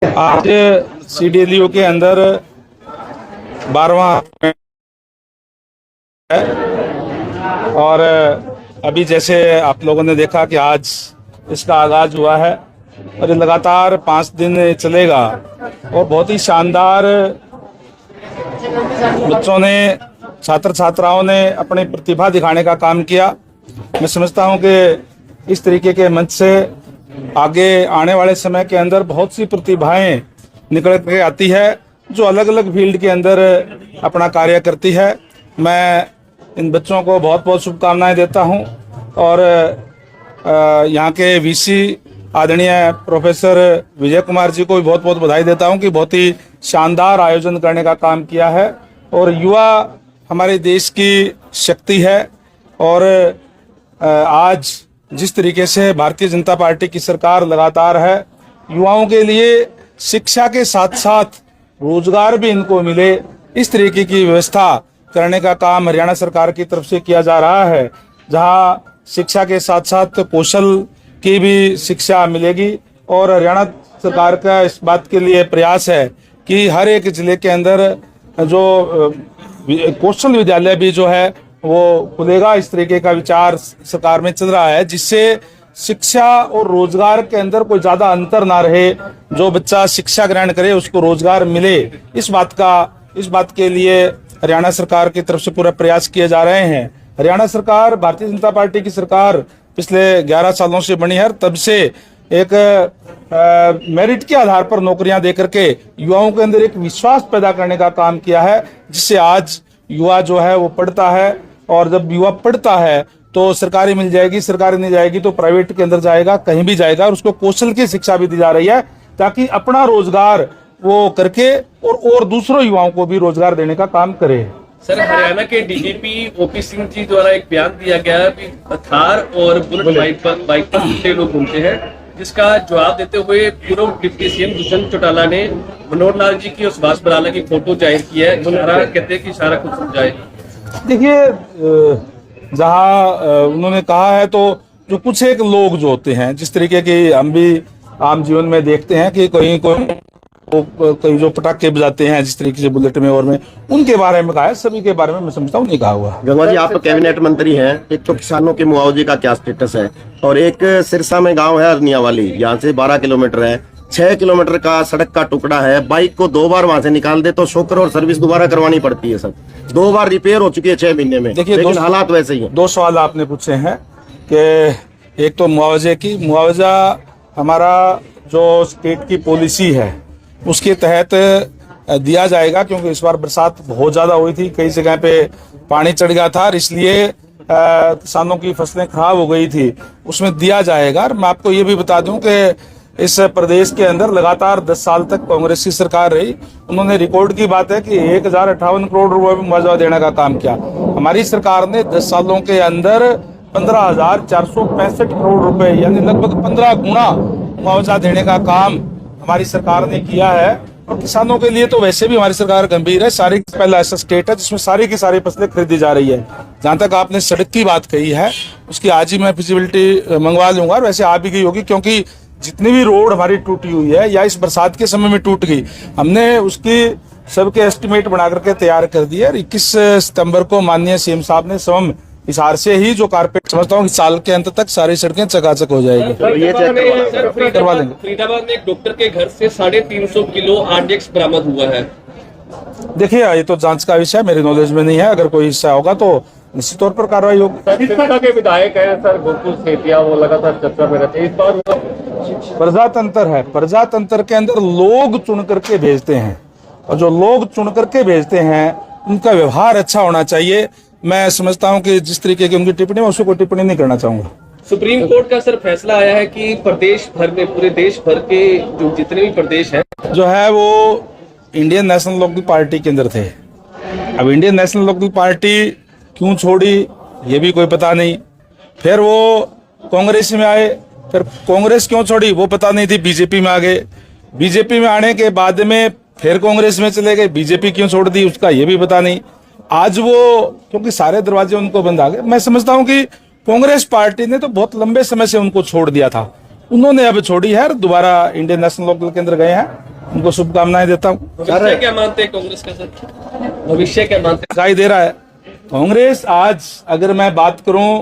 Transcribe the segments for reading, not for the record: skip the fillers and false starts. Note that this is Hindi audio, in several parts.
आज CDLU के अंदर 12वां है और अभी जैसे आप लोगों ने देखा कि आज इसका आगाज हुआ है और ये लगातार 5 दिन चलेगा और बहुत ही शानदार बच्चों ने, छात्र छात्राओं ने अपनी प्रतिभा दिखाने का काम किया। मैं समझता हूं कि इस तरीके के मंच से आगे आने वाले समय के अंदर बहुत सी प्रतिभाएं निकल के आती है जो अलग अलग फील्ड के अंदर अपना कार्य करती है। मैं इन बच्चों को बहुत बहुत शुभकामनाएं देता हूं और यहाँ के VC आदरणीय प्रोफेसर विजय कुमार जी को भी बहुत बहुत बधाई देता हूं कि बहुत ही शानदार आयोजन करने का काम किया है। और युवा हमारे देश की शक्ति है और आज जिस तरीके से भारतीय जनता पार्टी की सरकार लगातार है, युवाओं के लिए शिक्षा के साथ साथ रोजगार भी इनको मिले, इस तरीके की व्यवस्था करने का काम हरियाणा सरकार की तरफ से किया जा रहा है, जहां शिक्षा के साथ साथ कौशल की भी शिक्षा मिलेगी। और हरियाणा सरकार का इस बात के लिए प्रयास है कि हर एक जिले के अंदर जो कौशल विद्यालय भी जो है वो खुलेगा। इस तरीके का विचार सरकार में चल रहा है जिससे शिक्षा और रोजगार के अंदर कोई ज्यादा अंतर ना रहे, जो बच्चा शिक्षा ग्रहण करे उसको रोजगार मिले। इस बात के लिए हरियाणा सरकार की तरफ से पूरा प्रयास किए जा रहे हैं। हरियाणा सरकार, भारतीय जनता पार्टी की सरकार पिछले 11 सालों से बनी है, तब से एक मेरिट के आधार पर नौकरियां देकर के युवाओं के अंदर एक विश्वास पैदा करने का काम किया है, जिससे आज युवा जो है वो पढ़ता है और जब युवा पढ़ता है तो सरकारी मिल जाएगी, सरकारी नहीं जाएगी तो प्राइवेट के अंदर जाएगा, कहीं भी जाएगा। और उसको कौशल की शिक्षा भी दी जा रही है ताकि अपना रोजगार वो करके और दूसरों युवाओं को भी रोजगार देने का काम करे। सर, हरियाणा के DGP OP सिंह जी द्वारा एक बयान दिया गया है कि थार और बुलेट बाइक पर कितने लोग घूमते हैं, जिसका जवाब देते हुए पूर्व डिप्टी CM दुष्यंत चौटाला ने मनोहर लाल जी की और सुभाष बराला की फोटो जाहिर की है। कहते हैं कि इशारा खुद सुन जाए। देखिए, जहाँ उन्होंने कहा है तो जो कुछ एक लोग जो होते हैं, जिस तरीके की हम भी आम जीवन में देखते हैं कि कहीं जो पटाखे बजाते हैं जिस तरीके से बुलेट में और में, उनके बारे में कहा है। सभी के बारे में मैं समझता हूँ नहीं कहा हुआ। गंगा जी, आप कैबिनेट मंत्री हैं, एक तो किसानों के मुआवजे का क्या स्टेटस है, और एक सिरसा में गांव है अरनिया वाली, यहाँ से 12 किलोमीटर है, 6 किलोमीटर का सड़क का टुकड़ा है। बाइक को 2 बार वहां से निकाल दे तो शोकर और सर्विस दोबारा करवानी पड़ती है। सर 2 बार रिपेयर हो चुकी है 6 महीने में। देखिए, लेकिन हालात वैसे ही है। 2 सवाल आपने पूछे हैं कि एक तो मुआवजा हमारा जो स्टेट की पॉलिसी है उसके तहत दिया जाएगा, क्योंकि इस बार बरसात बहुत ज्यादा हुई थी, कई जगह पे पानी चढ़ गया था और इसलिए किसानों की फसलें खराब हो गई थी, उसमें दिया जाएगा। और मैं आपको ये भी बता दूं कि इस प्रदेश के अंदर लगातार 10 साल तक कांग्रेस की सरकार रही, उन्होंने रिकॉर्ड की बात है कि 1058 करोड़ रुपए में मुआवजा देने का काम किया। हमारी सरकार ने 10 सालों के अंदर 15,465 करोड़ रुपए यानी लगभग 15 गुना मुआवजा देने का काम हमारी सरकार ने किया है। और किसानों के लिए तो वैसे भी हमारी सरकार गंभीर है। सारी पहला ऐसा स्टेट है जिसमें सारी की सारी फसलें खरीदी जा रही है। जहां तक आपने सड़क की बात कही है, उसकी आज ही मैं फिजिबिलिटी मंगवा लूंगा, और वैसे आ भी गई होगी, क्योंकि जितनी भी रोड हमारी टूटी हुई है या इस बरसात के समय में टूट गई, हमने उसकी सबके एस्टिमेट बना करके तैयार कर दिए। और 21 सितंबर को माननीय CM साहब ने स्वयं हिसार से ही जो कारपेट, समझता हूँ साल के अंत तक सारी सड़कें चकाचक हो जाएगी। करवा लेंगे। फरीदाबाद में एक डॉक्टर के घर से 350 किलो RDX बरामद हुआ है। देखिए, ये तो जांच का विषय मेरे नॉलेज में नहीं है, अगर कोई हिस्सा होगा तो निश्चित तौर पर कार्रवाई होगी। के विधायक है सर गोकुल सेतिया, वो लगातार चर्चा में रहते हैं। इस बार प्रजातंत्र है, प्रजातंत्र के अंदर लोग चुन करके भेजते हैं, और जो लोग चुन करके भेजते हैं उनका व्यवहार अच्छा होना चाहिए। मैं समझता हूं कि जिस तरीके की उनकी टिप्पणी, मैं उसको कोई टिप्पणी नहीं करना चाहूंगा। सुप्रीम कोर्ट का सर फैसला आया है कि प्रदेश भर में, पूरे देश भर के जो जितने भी प्रदेश हैं जो है वो इंडियन नेशनल लोकदल पार्टी के अंदर थे। अब इंडियन नेशनल लोकदल पार्टी क्यों छोड़ी ये भी कोई पता नहीं, फिर वो कांग्रेस में आए, फिर कांग्रेस क्यों छोड़ी वो पता नहीं थी, बीजेपी में आ गए, बीजेपी में आने के बाद में फिर कांग्रेस में चले गए, बीजेपी क्यों छोड़ दी उसका ये भी पता नहीं। आज वो, क्योंकि सारे दरवाजे उनको बंद आ गए। मैं समझता हूं कि कांग्रेस पार्टी ने तो बहुत लंबे समय से उनको छोड़ दिया था, उन्होंने अब छोड़ी है और दोबारा इंडियन नेशनल लोकदल के अंदर गए हैं। उनको शुभकामनाएं देता हूँ। भविष्य क्या मानते हैं कांग्रेस का सर? भविष्य क्या मानते दिखाई दे रहा है कांग्रेस आज, अगर मैं बात करूं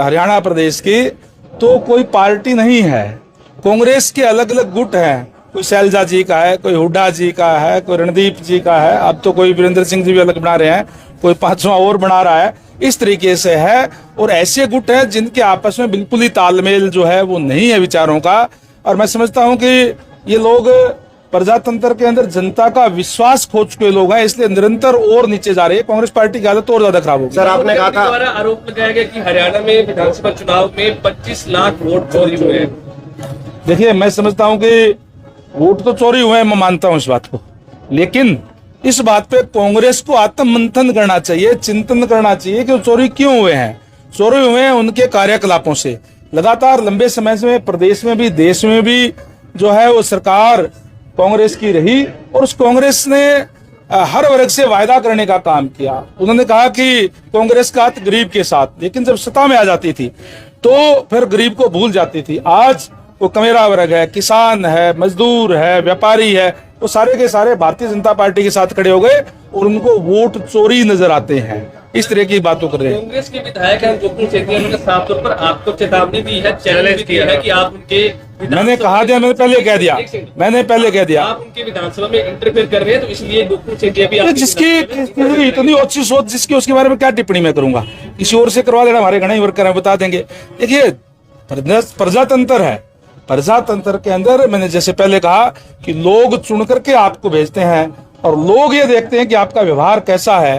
हरियाणा प्रदेश की, तो कोई पार्टी नहीं है। कांग्रेस के अलग अलग गुट हैं, कोई शैलजा जी का है, कोई हुड्डा जी का है, कोई रणदीप जी का है, अब तो कोई वीरेंद्र सिंह जी भी अलग बना रहे हैं, कोई पांचवा और बना रहा है। इस तरीके से है और ऐसे गुट हैं जिनके आपस में बिल्कुल ही तालमेल जो है वो नहीं है विचारों का। और मैं समझता हूं कि ये लोग प्रजातंत्र के अंदर जनता का विश्वास खो चुके लोग हैं, इसलिए निरंतर और नीचे जा रही है। कांग्रेस पार्टी की हालत और ज्यादा खराब होगी। सर आपने कहा था, द्वारा आरोप लगाया गया कि हरियाणा में विधानसभा चुनाव में 25 लाख वोट चोरी हुए हैं। देखिए, मैं समझता हूं कि वोट तो चोरी हुए हैं, मैं मानता हूं इस बात को, लेकिन इस बात पे कांग्रेस को आत्ममंथन करना चाहिए, चिंतन करना चाहिए कि चोरी क्यों हुए हैं। चोरी हुए हैं उनके कार्यकलापों से। लगातार लंबे समय से प्रदेश में भी देश में भी जो है वो सरकार कांग्रेस की रही और उस कांग्रेस ने हर वर्ग से वायदा करने का काम किया। उन्होंने कहा कि कांग्रेस का हाथ गरीब के साथ, लेकिन जब सत्ता में आ जाती थी तो फिर गरीब को भूल जाती थी। आज वो कमेरा वर्ग है, किसान है, मजदूर है, व्यापारी है, वो सारे के सारे भारतीय जनता पार्टी के साथ खड़े हो गए और उनको वोट चोरी नजर आते हैं। इस तरह की बातों कर रहे हैं। कांग्रेस के विधायक हैं गोकुल सेठिया ने साफ तौर पर आपको चेतावनी दी है, चैलेंज दिया है कि आप उनके मैंने कहा दिया, मैंने पहले कह दिया आप उनके विधानसभा में इंटरफेयर कर रहे हैं, तो इसलिए गोकुल सेठिया भी जिसकी इतनी अच्छी सोच जिसकी, उसके बारे में क्या टिप्पणी मैं करूंगा। किसी और से करवा लेना, हमारे घना ही वर्कर है, बता देंगे। देखिए, प्रजातंत्र है, प्रजातंत्र के अंदर मैंने जैसे पहले कहा कि लोग चुन करके आपको भेजते हैं और लोग ये देखते हैं कि आपका व्यवहार कैसा है।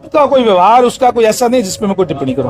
उसका कोई व्यवहार, उसका कोई ऐसा नहीं जिसपे मैं कोई टिप्पणी करूं।